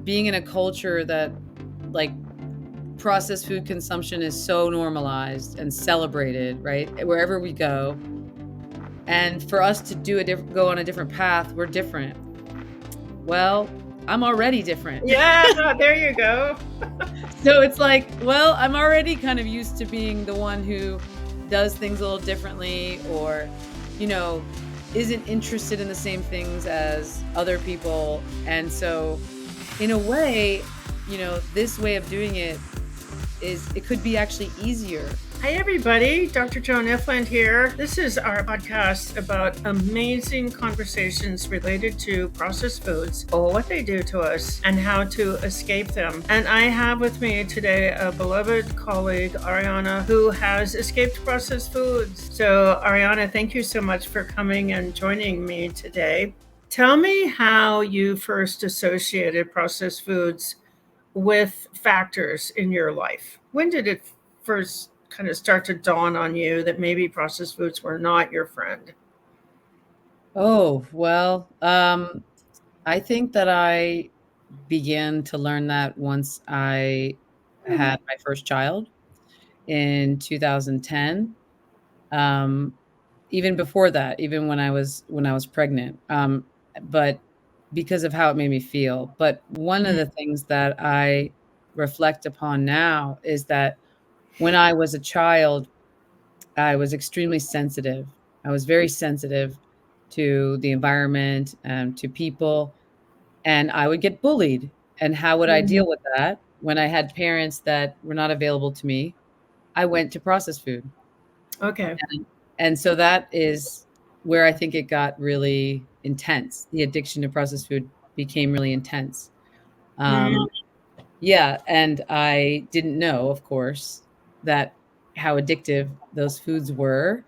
being in a culture that like processed food consumption is so normalized and celebrated, right? Wherever we go. And for us to go on a different path, we're different. Well, I'm already different. Yeah, there you go. So it's like, well, I'm already kind of used to being the one who does things a little differently, or, isn't interested in the same things as other people. And so in a way, this way of doing it could be actually easier. Hi, everybody. Dr. Joan Ifland here. This is our podcast about amazing conversations related to processed foods, or what they do to us, and how to escape them. And I have with me today a beloved colleague, Ariana, who has escaped processed foods. So, Ariana, thank you so much for coming and joining me today. Tell me how you first associated processed foods with factors in your life. When did it first kind of start to dawn on you that maybe processed foods were not your friend? Oh, well, I think that I began to learn that once I had my first child in 2010. Even before that, even when I was pregnant, but because of how it made me feel. But one of the things that I reflect upon now is that when I was a child, I was extremely sensitive. I was very sensitive to the environment and to people, and I would get bullied. And how would I deal with that? When I had parents that were not available to me, I went to processed food. Okay. And so that is where I think it got really intense. The addiction to processed food became really intense. Um, yeah, and I didn't know, of course, that how addictive those foods were.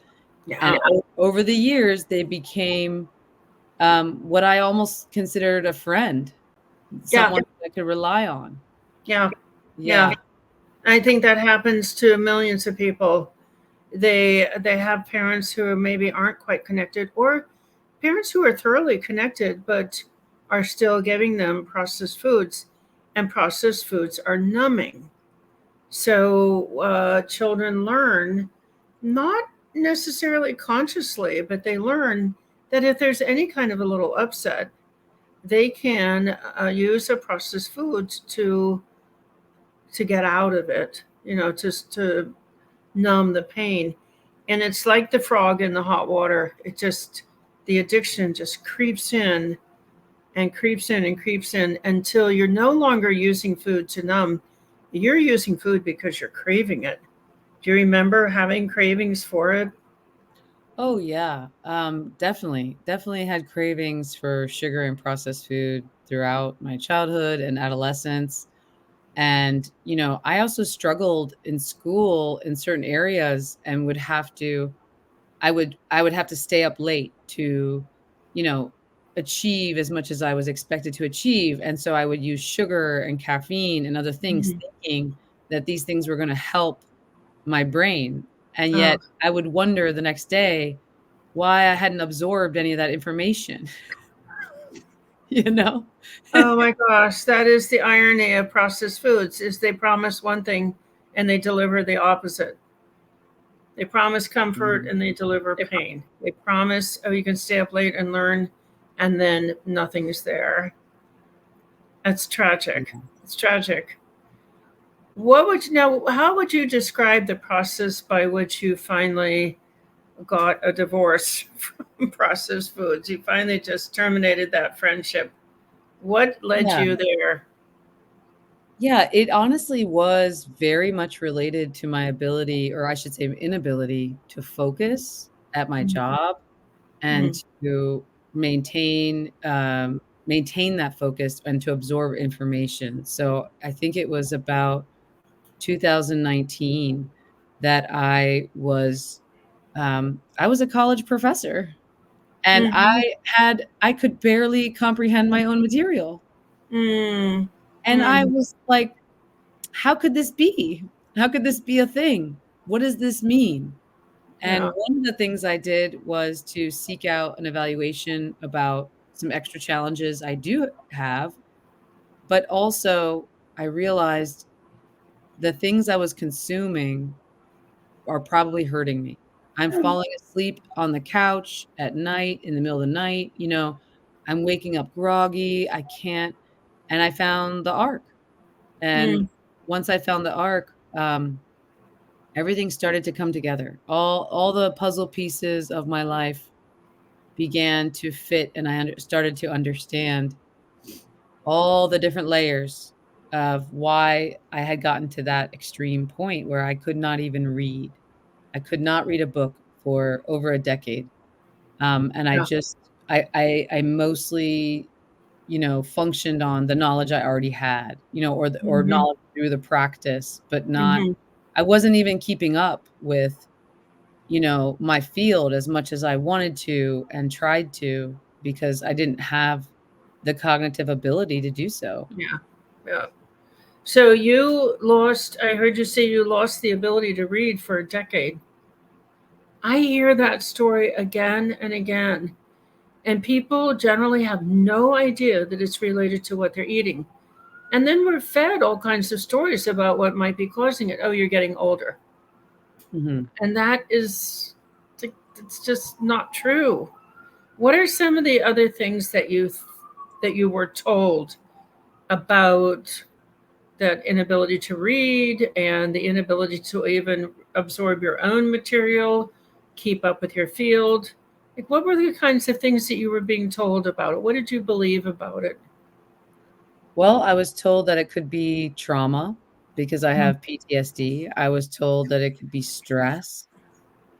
Yeah. And over the years, they became what I almost considered a friend, Yeah. someone I could rely on. Yeah. Yeah. I think that happens to millions of people. They have parents who maybe aren't quite connected, or parents who are thoroughly connected but are still giving them processed foods, and processed foods are numbing. So children learn, not necessarily consciously, but they learn that if there's any kind of a little upset, they can use a processed food to get out of it, just to numb the pain. And it's like the frog in the hot water. The addiction just creeps in and creeps in and creeps in until you're no longer using food to numb. You're using food because you're craving it. Do you remember having cravings for it? Oh yeah. Definitely had cravings for sugar and processed food throughout my childhood and adolescence. And, I also struggled in school in certain areas and I would have to stay up late to, you know, achieve as much as I was expected to achieve. And so I would use sugar and caffeine and other things Mhm. thinking that these things were going to help my brain. And Oh, yet I would wonder the next day why I hadn't absorbed any of that information, you know? oh my gosh, that is the irony of processed foods is they promise one thing and they deliver the opposite. They promise comfort and they deliver pain. They promise, oh, you can stay up late and learn, and then nothing is there. That's tragic. It's tragic. How would you describe the process by which you finally got a divorce from processed foods? You finally just terminated that friendship. What led Yeah. you there? Yeah, it honestly was very much related to my ability, or I should say inability, to focus at my job and Mhm. to maintain that focus and to absorb information. So I think it was about 2019 that I was a college professor, and Mhm. I could barely comprehend my own material. Mm. And I Mm. was like, how could this be? How could this be a thing? What does this mean? And Yeah. one of the things I did was to seek out an evaluation about some extra challenges I do have but also I realized the things I was consuming are probably hurting me. I'm falling asleep on the couch at night, in the middle of the night, I'm waking up groggy, I can't and I found the arc, and Mm, once I found the arc, everything started to come together. All the puzzle pieces of my life began to fit, and I started to understand all the different layers of why I had gotten to that extreme point where I could not even read. I could not read a book for over a decade. And I yeah. just I mostly, functioned on the knowledge I already had, or Hmm. knowledge through the practice, but not Hmm. I wasn't even keeping up with, my field as much as I wanted to and tried to because I didn't have the cognitive ability to do so. Yeah. Yeah. So you lost, I heard you say you lost the ability to read for a decade. I hear that story again and again. And people generally have no idea that it's related to what they're eating. And then we're fed all kinds of stories about what might be causing it. Oh, you're getting older. Mhm. And that is, it's just not true. What are some of the other things that you were told about that inability to read and the inability to even absorb your own material, keep up with your field? Like, what were the kinds of things that you were being told about it? What did you believe about it? Well, I was told that it could be trauma because I Mm, have PTSD. I was told that it could be stress.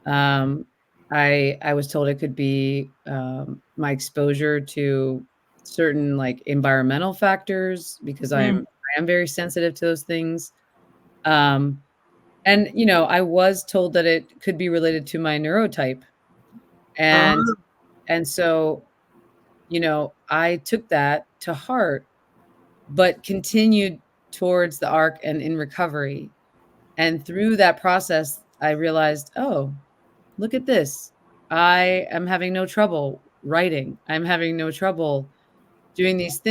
Um, I was told it could be, my exposure to certain, like, environmental factors because mm. I am very sensitive to those things. Um, and, I was told that it could be related to my neurotype, and Ah, so, I took that to heart, but continued towards the arc and in recovery. And through that process, I realized, "Oh, look at this. I am having no trouble writing. I'm having no trouble doing these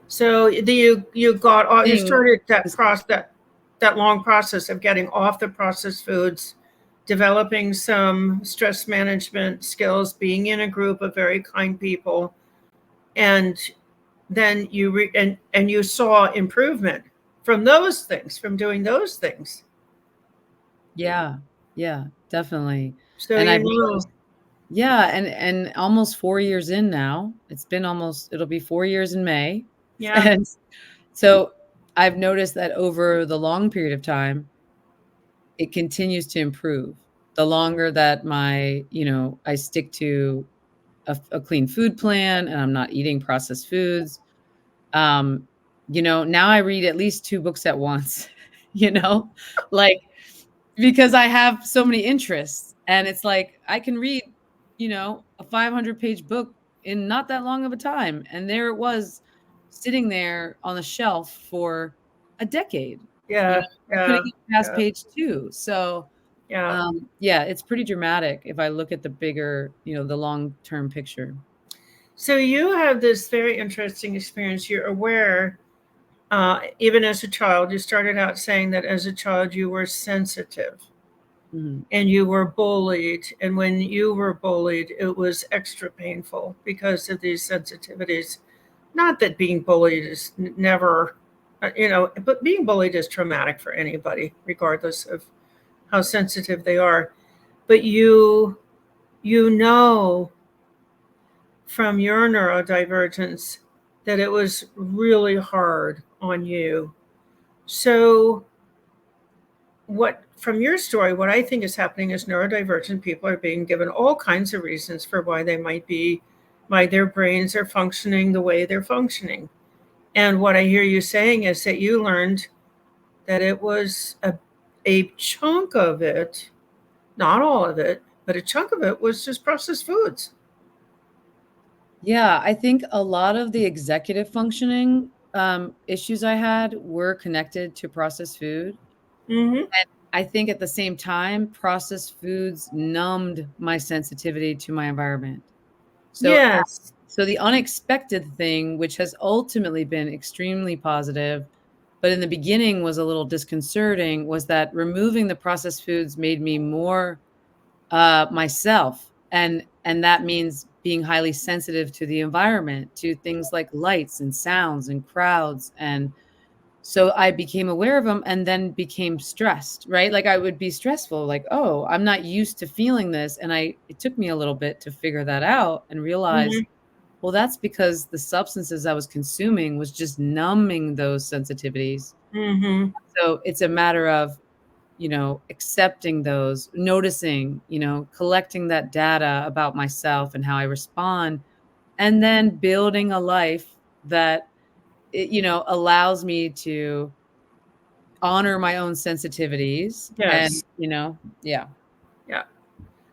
so you things." started that long process of getting off the processed foods, developing some stress management skills, being in a group of very kind people, and then and you saw improvement from those things, from doing those things. Yeah, yeah, definitely. So And I you realized know, yeah, and almost 4 years in now, it'll be 4 years in May. yeah, And so I've noticed that over the long period of time, it continues to improve. The longer that I stick to a clean food plan and I'm not eating processed foods, now I read at least 2 books at once, you know? Like, because I have so many interests, and it's like I can read, a 500-page book in not that long of a time, and there it was sitting there on the shelf for a decade, you yeah, know? I couldn't yeah, get past yeah, page 2, so, yeah. yeah, it's pretty dramatic if I look at the bigger, the long-term picture. So you have this very interesting experience. You're aware, even as a child, you started out saying that as a child you were sensitive Mhm. and you were bullied. And when you were bullied, it was extra painful because of these sensitivities. Not that being bullied is never, but being bullied is traumatic for anybody, regardless of how sensitive they are. But you know from your neurodivergence that it was really hard on you. So, what from your story, what I think is happening is neurodivergent people are being given all kinds of reasons for why their brains are functioning the way they're functioning. And what I hear you saying is that you learned that it was a chunk of it, not all of it, but a chunk of it was just processed foods. Yeah, I think a lot of the executive functioning, issues I had were connected to processed food. Mm-hmm. And I think at the same time, processed foods numbed my sensitivity to my environment. So Yes. So the unexpected thing, which has ultimately been extremely positive, but in the beginning was a little disconcerting, was that removing the processed foods made me more myself, and that means being highly sensitive to the environment, to things like lights and sounds and crowds, and so I became aware of them and then became stressed, right? Like I would be stressful, like, oh, I'm not used to feeling this, and it took me a little bit to figure that out and realize, Mhm. well, that's because the substances I was consuming was just numbing those sensitivities. Mhm. So it's a matter of, accepting those, noticing, collecting that data about myself and how I respond, and then building a life that, allows me to honor my own sensitivities and, Yes. yeah. Yeah.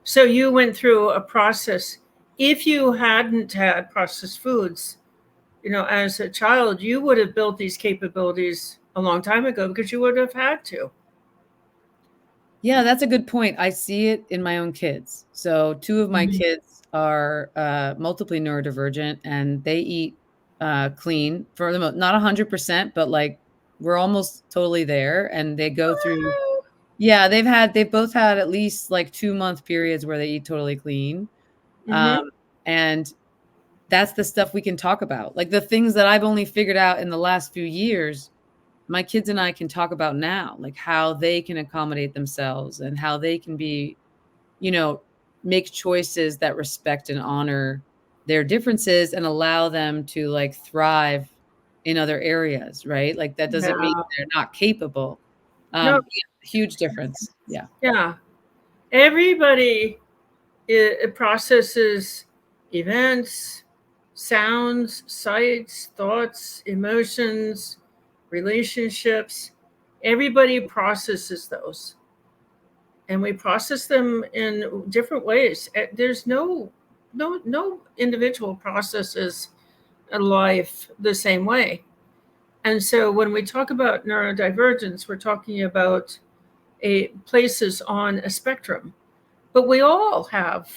So you went through a process. If you hadn't had processed foods, as a child, you would have built these capabilities a long time ago because you would have had to. Yeah, that's a good point. I see it in my own kids. So 2 of my Mhm. kids are, multiply neurodivergent, and they eat, clean for the most, not 100%, but, like, we're almost totally there, and they go through. Yeah, they've both had at least, like, 2-month periods where they eat totally clean, um, Mhm. and that's the stuff we can talk about. Like, the things that I've only figured out in the last few years, my kids and I can talk about now, like, how they can accommodate themselves and how they can be, you know, make choices that respect and honor their differences and allow them to, like, thrive in other areas, right? Like, that doesn't mean Yeah. they're not capable. No. Yeah, huge difference. Yeah. Yeah. Everybody processes events, sounds, sights, thoughts, emotions, relationships. Everybody processes those, and we process them in different ways. There's no individual processes a life the same way. And so when we talk about neurodivergence, we're talking about a places on a spectrum, but we all have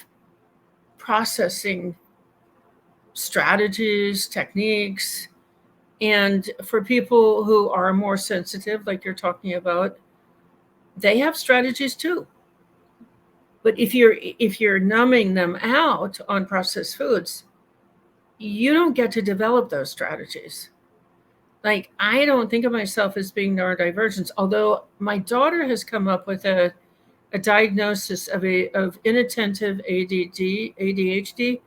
processing strategies, techniques. And for people who are more sensitive, like you're talking about, they have strategies too. But if you're numbing them out on processed foods, you don't get to develop those strategies. Like, I don't think of myself as being neurodivergent, although my daughter has come up with a diagnosis of inattentive ADD, ADHD.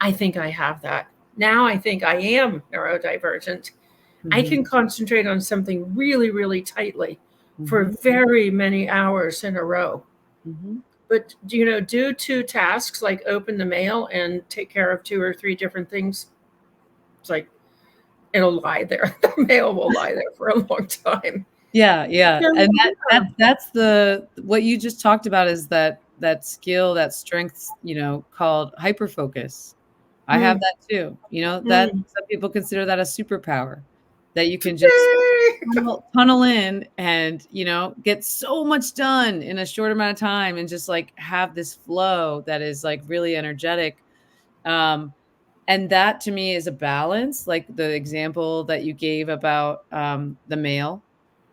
I think I have that. Now I think I am neurodivergent. I Mhm, can concentrate on something really, really tightly for mhm, very many hours in a row. mhm. But do two tasks like open the mail and take care of two or three different things. It's like it'll lie there. The mail will lie there for a long time. Yeah, yeah, So, and yeah. that's the what you just talked about is that skill, that strength, called hyperfocus. I have Mm, that too, that mm. some people consider that a superpower, that you can just tunnel in and, get so much done in a short amount of time and just, like, have this flow that is, like, really energetic, um, and that to me is a balance, like the example that you gave about, the mail.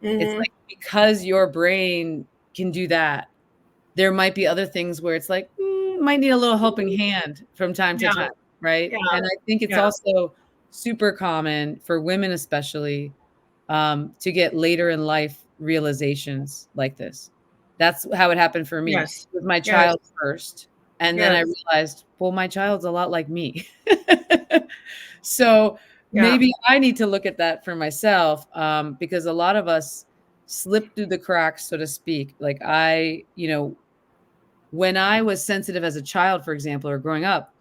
It's Mhm. like because your brain can do that, there might be other things where it's like, might need a little helping hand from time to Yeah, time, right? yeah, And I think it's yeah. also super common for women especially, to get later in life realizations like this. That's how it happened for me Yes, with my yes, child first, and then I yes. realized, well, my child's a lot like me. So, Yeah. maybe I need to look at that for myself, because a lot of us slip through the cracks, so to speak. Like, when I was sensitive as a child, for example, or growing up,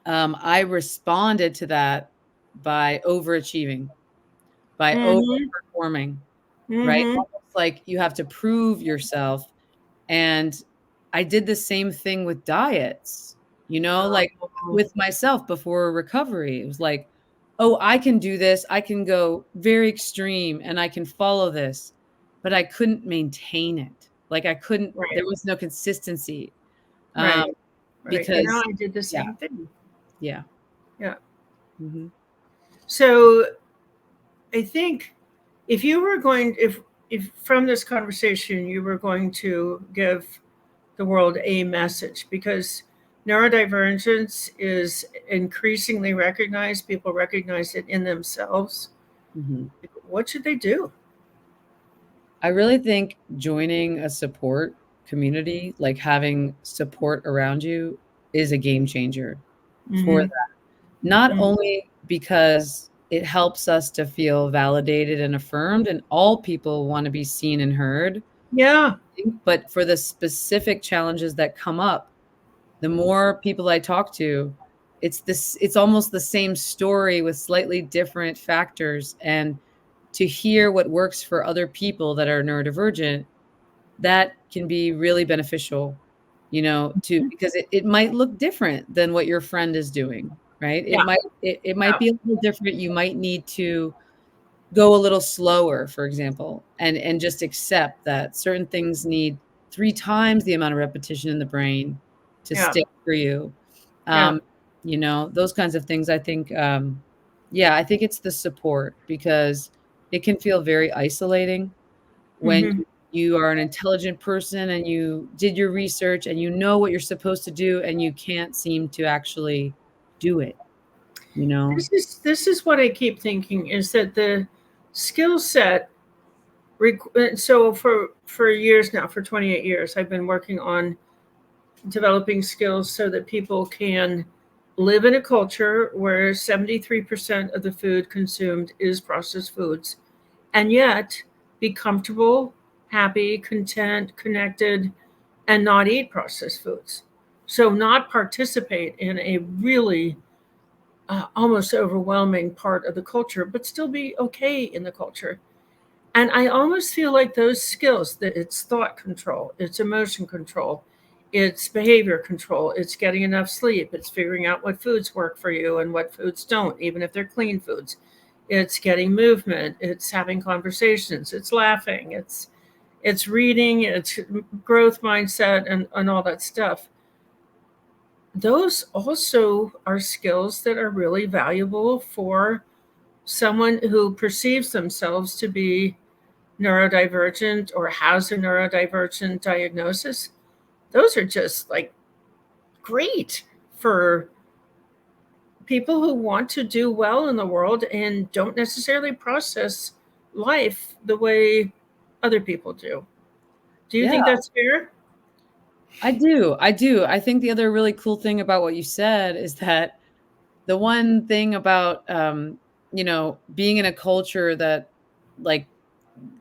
I responded to that by overachieving, by Mhm, overperforming. Right? mhm. Almost like you have to prove yourself, and I did the same thing with diets, like, Oh, with myself before recovery. It was like, "Oh, I can do this. I can go very extreme, and I can follow this," but I couldn't maintain it. Like, I couldn't there right, was no consistency, um, right, right. because I did the yeah, same thing. yeah. Yeah. Hmm. So I think if you were going, if from this conversation you were going to give the world a message, because neurodivergence is increasingly recognized, people recognize it in themselves. Hmm. What should they do? I really think joining a support community, like having support around you, is a game changer for Mm-hmm. that. Not Mm. only because it helps us to feel validated and affirmed, and all people want to be seen and heard, Yeah. but for the specific challenges that come up, the more people I talk to, it's almost the same story with slightly different factors. And to hear what works for other people that are neurodivergent, that can be really beneficial, to because it might look different than what your friend is doing, right? Yeah. It might Yeah. be a little different. You might need to go a little slower, for example, and just accept that certain things need 3 times the amount of repetition in the brain to Yeah. stick for you. Yeah. Um, those kinds of things, I think, yeah, I think it's the support because it can feel very isolating when Mm-hmm. you are an intelligent person and you did your research and you know what you're supposed to do and you can't seem to actually do it, you know? This is what I keep thinking is that the skill set. So for years now, for 28 years, I've been working on developing skills so that people can live in a culture where 73% of the food consumed is processed foods, and yet be comfortable, happy, content, connected, and not eat processed foods. So, not participate in a really almost overwhelming part of the culture, but still be okay in the culture. And I almost feel like those skills, that it's thought control, it's emotion control, it's behavior control, it's getting enough sleep, it's figuring out what foods work for you and what foods don't, even if they're clean foods. It's getting movement, it's having conversations, it's laughing, it's reading, it's growth mindset and all that stuff. Those also are skills that are really valuable for someone who perceives themselves to be neurodivergent or has a neurodivergent diagnosis. Those are just like great for people who want to do well in the world and don't necessarily process life the way other people do. Do you Yeah, think that's fair? I do, I do. I think the other really cool thing about what you said is that the one thing about, being in a culture that, like,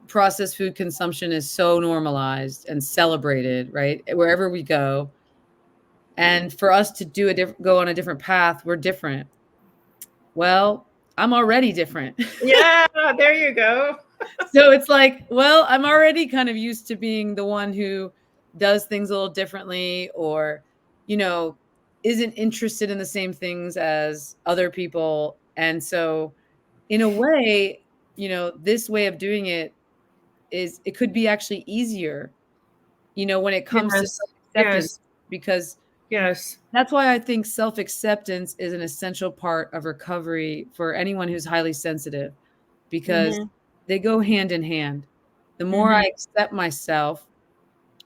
processed food consumption is so normalized and celebrated, right? Wherever we go, and for us to go on a different path, we're different. Well, I'm already different. Yeah, there you go. So it's like, well, I'm already kind of used to being the one who does things a little differently or, you know, isn't interested in the same things as other people. And so in a way, this way of doing it could be actually easier, when it comes to Yes, self-acceptance, yes, because yes. that's why I think self-acceptance is an essential part of recovery for anyone who's highly sensitive, because Mm-hmm, they go hand in hand. The more I mm-hmm, accept myself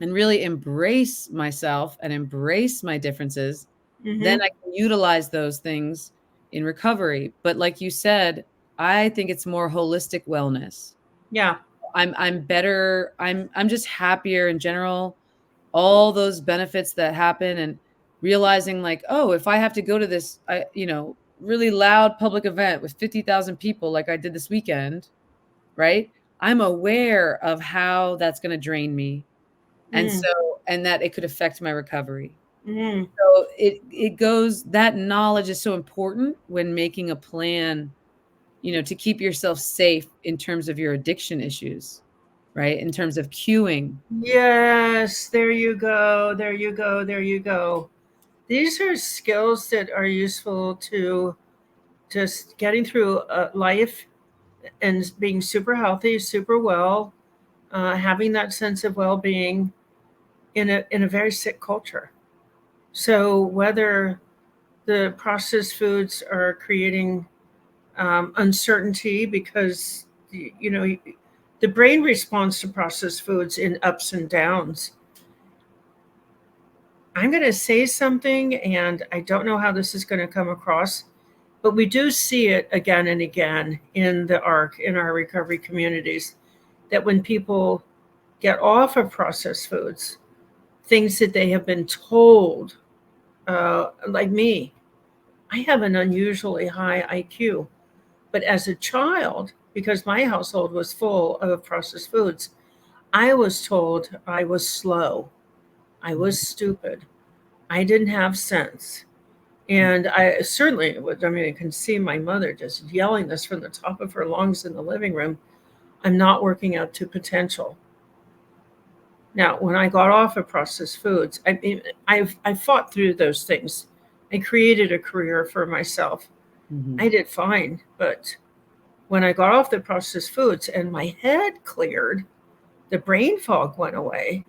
and really embrace myself and embrace my differences, then mm-hmm. I can utilize those things in recovery. But like you said, I think it's more holistic wellness. Yeah. I'm better, I'm just happier in general, all those benefits that happen and realizing like, "Oh, if I have to go to this, really loud public event with 50,000 people like I did this weekend," right? I'm aware of how that's gonna drain me, and Mm, so and that it could affect my recovery. mm. So it goes that knowledge is so important when making a plan, to keep yourself safe in terms of your addiction issues, right? In terms of cueing. Yes, there you go. There you go. There you go. These are skills that are useful to just getting through life and being super healthy, super well, having that sense of well-being in a very sick culture. So whether the processed foods are creating uncertainty because, you know, the brain responds to processed foods in ups and downs. I'm going to say something, and I don't know how this is going to come across, but we do see it again and again in the ARC, in our recovery communities, that when people get off of processed foods, things that they have been told, like me, I have an unusually high IQ. But as a child, because my household was full of processed foods, I was told I was slow, I was stupid, I didn't have sense. And I certainly would, I mean, I can see my mother just yelling this from the top of her lungs in the living room. I'm not working out to potential. Now, when I got off of processed foods, I mean, I fought through those things. I created a career for myself. Mhm. I did fine. But when I got off the processed foods and my head cleared, the brain fog went away.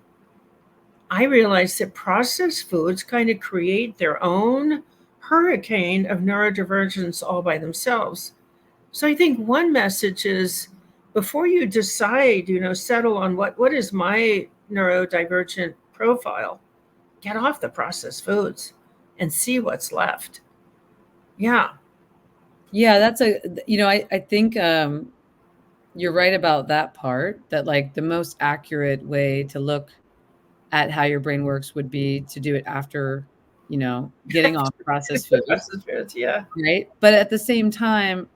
I realized that processed foods kind of create their own hurricane of neurodivergence all by themselves. So I think one message is, before you decide, settle on what is my neurodivergent profile, get off the processed foods and see what's left. Yeah. Yeah, that's I think, you're right about that part, that, like, the most accurate way to look at how your brain works would be to do it after, getting off processed foods, Processed foods, yeah. right? But at the same time,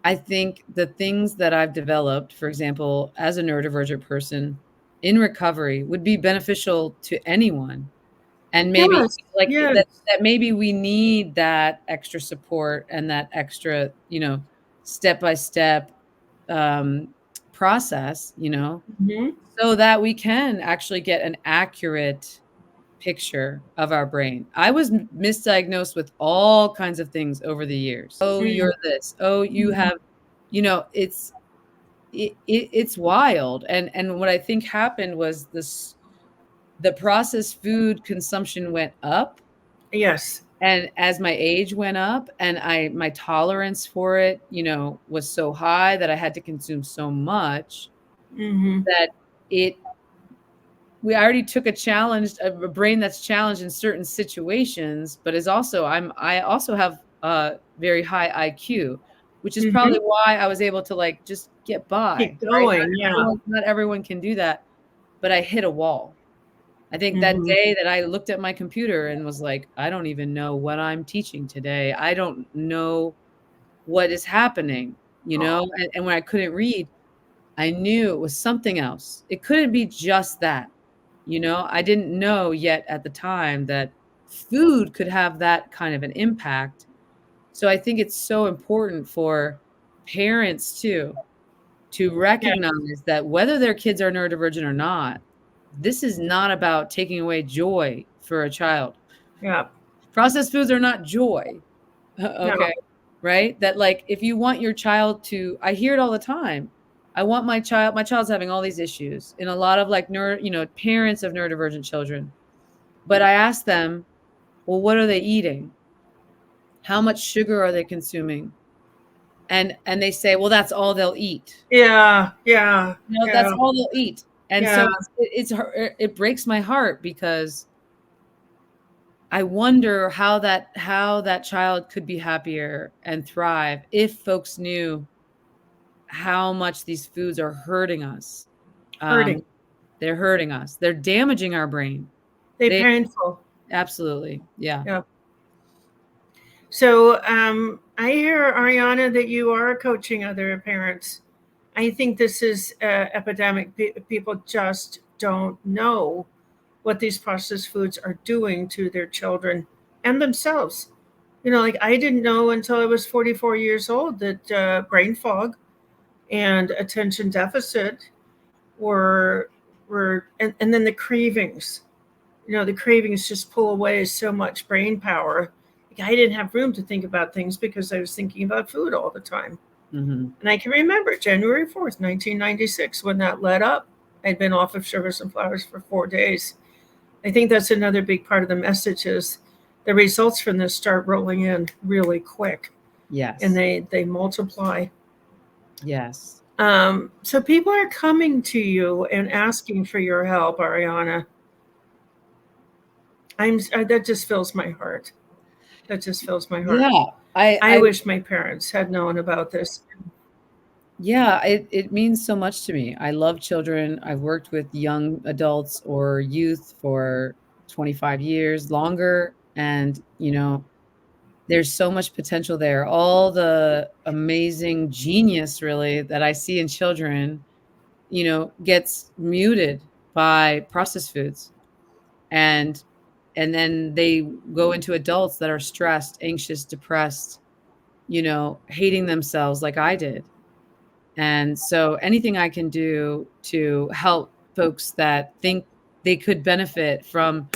I think the things that I've developed, for example, as a neurodivergent person in recovery would be beneficial to anyone. And maybe, Yes, like, yes. that maybe we need that extra support and that extra, step-by-step, um, process, Hmm. so that we can actually get an accurate picture of our brain. I was misdiagnosed with all kinds of things over the years. "Oh, you're this. Oh, you have," it's it's wild, and what I think happened was the processed food consumption went up, Yes. and as my age went up and my tolerance for it, was so high that I had to consume so much Hmm. that it we already took a brain that's challenged in certain situations, but is also I also have a very high IQ, which is Hmm. probably why I was able to, like, just get by, Keep right? going. Yeah. Not everyone can do that, but I hit a wall. I think that Hmm. day that I looked at my computer and was like, "I don't even know what I'm teaching today. I don't know what is happening," Oh, and when I couldn't read, I knew it was something else. It couldn't be just that, I didn't know yet at the time that food could have that kind of an impact. So I think it's so important for parents too, to yeah. recognize that whether their kids are neurodivergent or not, this is not about taking away joy for a child. Yeah. Processed foods are not joy. No. Okay, right? That, like, if you want your child to I hear it all the time. I want my child's having all these issues, and a lot of, like, parents of neurodivergent children. But I ask them, "Well, what are they eating? How much sugar are they consuming?" And they say, "Well, that's all they'll eat." Yeah. Yeah. That's Yeah. all they'll eat. And Yeah. so it breaks my heart because I wonder how that child could be happier and thrive if folks knew how much these foods are hurting us. Um, Hurting. they're hurting us. They're damaging our brain. They They painful. absolutely, yeah. Yeah. So I hear, Ariana, that you are coaching other parents. I think this is epidemic. People just don't know what these processed foods are doing to their children and themselves. Like, I didn't know until I was 44 years old that brain fog and attention deficit were and then the cravings. The cravings just pull away so much brain power. Like, I didn't have room to think about things because I was thinking about food all the time. Mhm. And I can remember January 4th, 1996, when that let up. I'd been off of sugars and flours for 4 days. I think that's another big part of the message is the results from this start rolling in really quick, and Yes. they multiply. Yes. So people are coming to you and asking for your help, Ariana. That just fills my heart. That just fills my heart. Yeah. I I wish my parents had known about this. Yeah, it means so much to me. I love children. I've worked with young adults or youth for 25 years, longer, and, there's so much potential there. All the amazing genius really that I see in children, gets muted by processed foods. And and then they go into adults that are stressed, anxious, depressed, hating themselves like I did. And so anything I can do to help folks that think they could benefit from,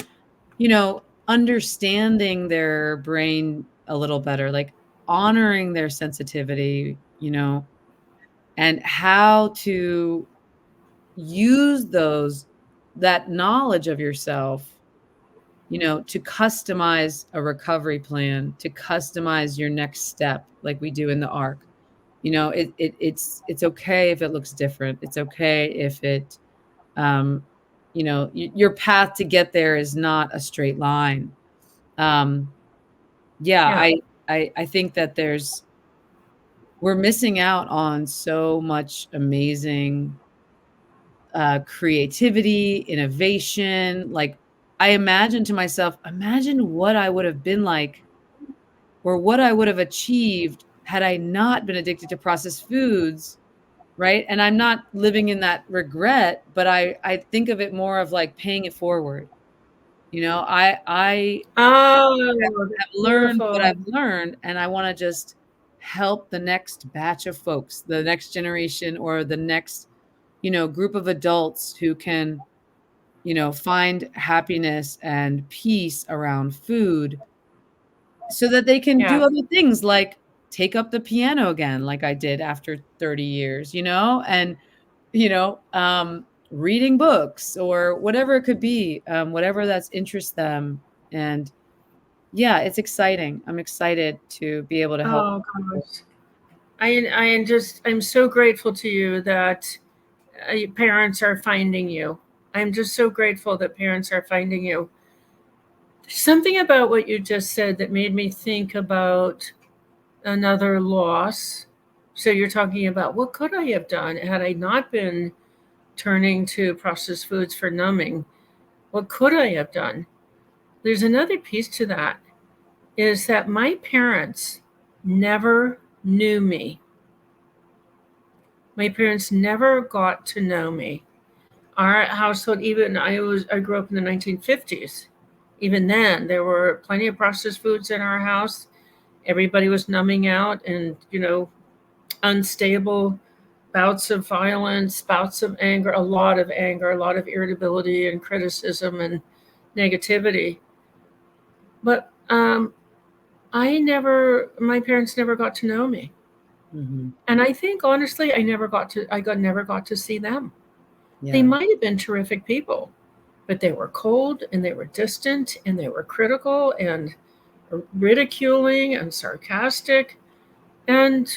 understanding their brain a little better, like honoring their sensitivity, and how to use that knowledge of yourself, to customize a recovery plan, to customize your next step like we do in the arc. It's okay if it looks different. It's okay if um, your path to get there is not a straight line. Um, yeah, Yeah. I think that we're missing out on so much amazing creativity, innovation. Like I imagine to myself, imagine what I would have been like or what I would have achieved had I not been addicted to processed foods. Right? And I'm not living in that regret, but I think of it more of like paying it forward. I Oh, have that's learned what beautiful. I've learned, and I wanna just help the next batch of folks, the next generation or the next, group of adults who can, find happiness and peace around food so that they can Yeah. do other things like take up the piano again like I did after 30 years, and reading books or whatever it could be, whatever that's interests them. And yeah, it's exciting. I'm excited to be able to help Oh people. gosh. I'm so grateful to you that parents are finding you. I'm just so grateful that parents are finding you. There's something about what you just said that made me think about another loss. So you're talking about what could I have done had I not been turning to processed foods for numbing? What could I have done? There's another piece to that is that my parents never knew me. My parents never got to know me. Our household, even I grew up in the 1950s. Even then, there were plenty of processed foods in our house. Everybody was numbing out and, unstable bouts of violence, bouts of anger, a lot of irritability and criticism and negativity. But my parents never got to know me. Mhm. And I think honestly, never got to see them. They Yeah. might have been terrific people, but they were cold and they were distant and they were critical and ridiculing and sarcastic. And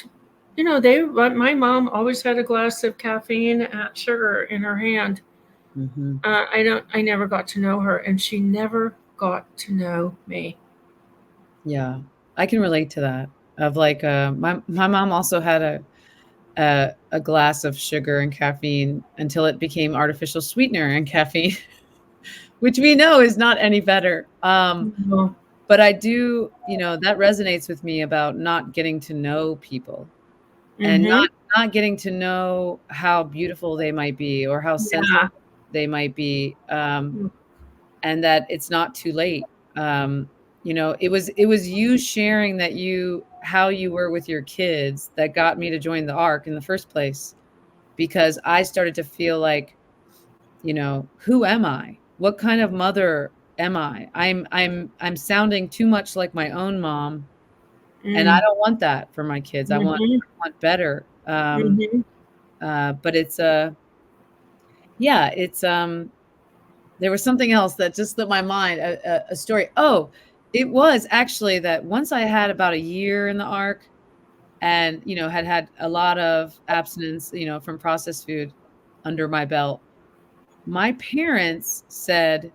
my mom always had a glass of caffeine, sugar in her hand. Mhm. I never got to know her, and she never got to know me. Yeah. I can relate to that. Of like, my mom also had a glass of sugar and caffeine until it became artificial sweetener and caffeine, which we know is not any better. No. But I do, that resonates with me about not getting to know people and Mm-hmm. not getting to know how beautiful they might be or how sensitive Yeah. they might be, and that it's not too late. It was you sharing that how you were with your kids that got me to join the ARC in the first place, because I started to feel like, who am I? What kind of mother am I? I'm sounding too much like my own mom, and I Mm. don't want that for my kids. Mm-hmm. I want better. Mm-hmm. But it's there was something else that just slipped my mind, a story. Oh, It was actually that once I had about a year in the arc and, had a lot of abstinence, from processed food under my belt, my parents said,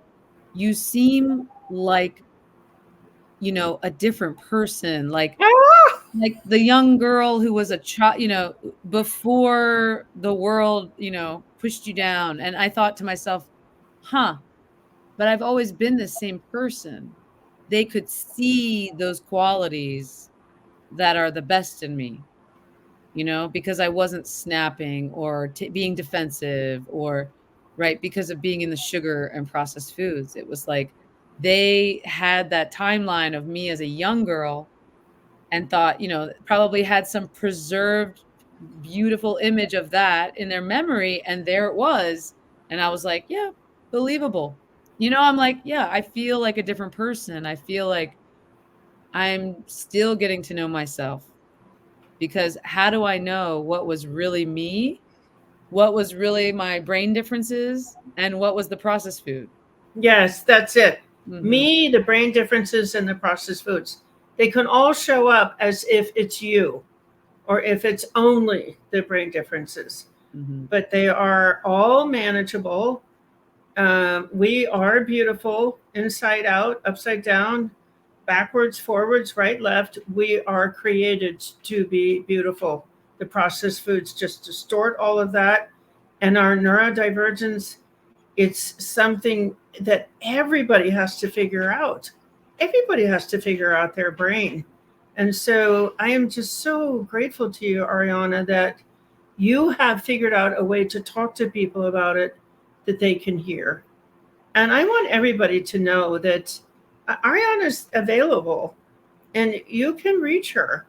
"You seem like, a different person, Ah! like the young girl who was a child, before the world, pushed you down." And I thought to myself, "Huh, but I've always been the same person." They could see those qualities that are the best in me, because I wasn't snapping or being defensive or right because of being in the sugar and processed foods. It was like they had that timeline of me as a young girl and thought, probably had some preserved beautiful image of that in their memory, and there it was. And I was like, yeah, believable. I'm like, yeah, I feel like a different person. I feel like I'm still getting to know myself, because how do I know what was really me, what was really my brain differences, and what was the processed food? Yes, that's it. Mhm, Me, the brain differences, and the processed foods. They can all show up as if it's you or if it's only the brain differences, mhm, but they are all manageable. We are beautiful inside out, upside down, backwards, forwards, right, left. We are created to be beautiful. The processed foods just distort all of that. And our neurodivergence, it's something that everybody has to figure out. Everybody has to figure out their brain. And so I am just so grateful to you, Ariana, that you have figured out a way to talk to people about it that they can hear. And I want everybody to know that Ariana is available and you can reach her.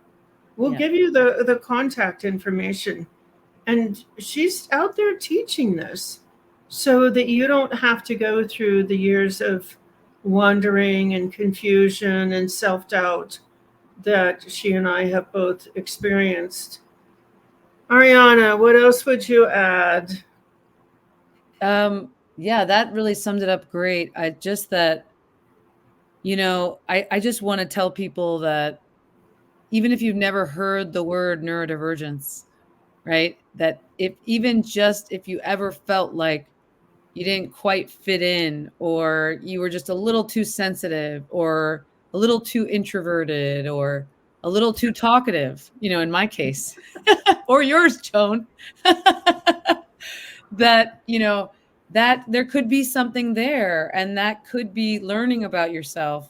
We'll yeah, give you the contact information. And she's out there teaching this so that you don't have to go through the years of wondering and confusion and self doubt that she and I have both experienced. Ariana, what else would you add? yeah, that really summed it up great. I just that, I just wanna tell people that even if you've never heard the word neurodivergence, right? That if you ever felt like you didn't quite fit in, or you were just a little too sensitive, or a little too introverted, or a little too talkative, in my case, or yours, Joan, that, that there could be something there, and that could be learning about yourself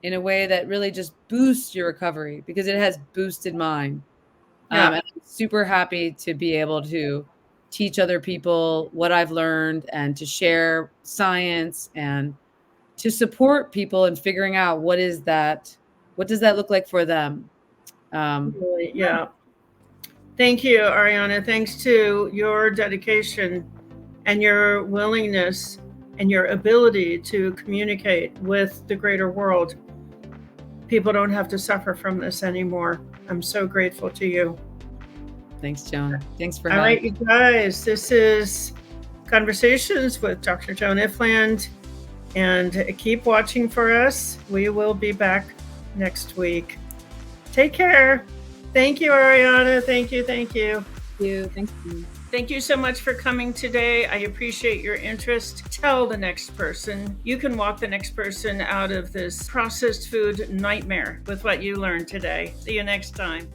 in a way that really just boosts your recovery, because it has boosted mine. Yeah. And I'm super happy to be able to teach other people what I've learned and to share science and to support people in figuring out what does that look like for them. Really, Yeah, yeah. Thank you, Ariana. Thanks to your dedication and your willingness and your ability to communicate with the greater world, people don't have to suffer from this anymore. I'm so grateful to you. thanks, Joan. Thanks for All having right, you guys, this is Conversations with Dr. Joan Ifland, and keep watching for us. We will be back next week. Take care. Thank you, Ariana. Thank you. Thank you. you. Thank you. Thank you so much for coming today. I appreciate your interest. Tell the next person. You can walk the next person out of this processed food nightmare with what you learned today. See you next time.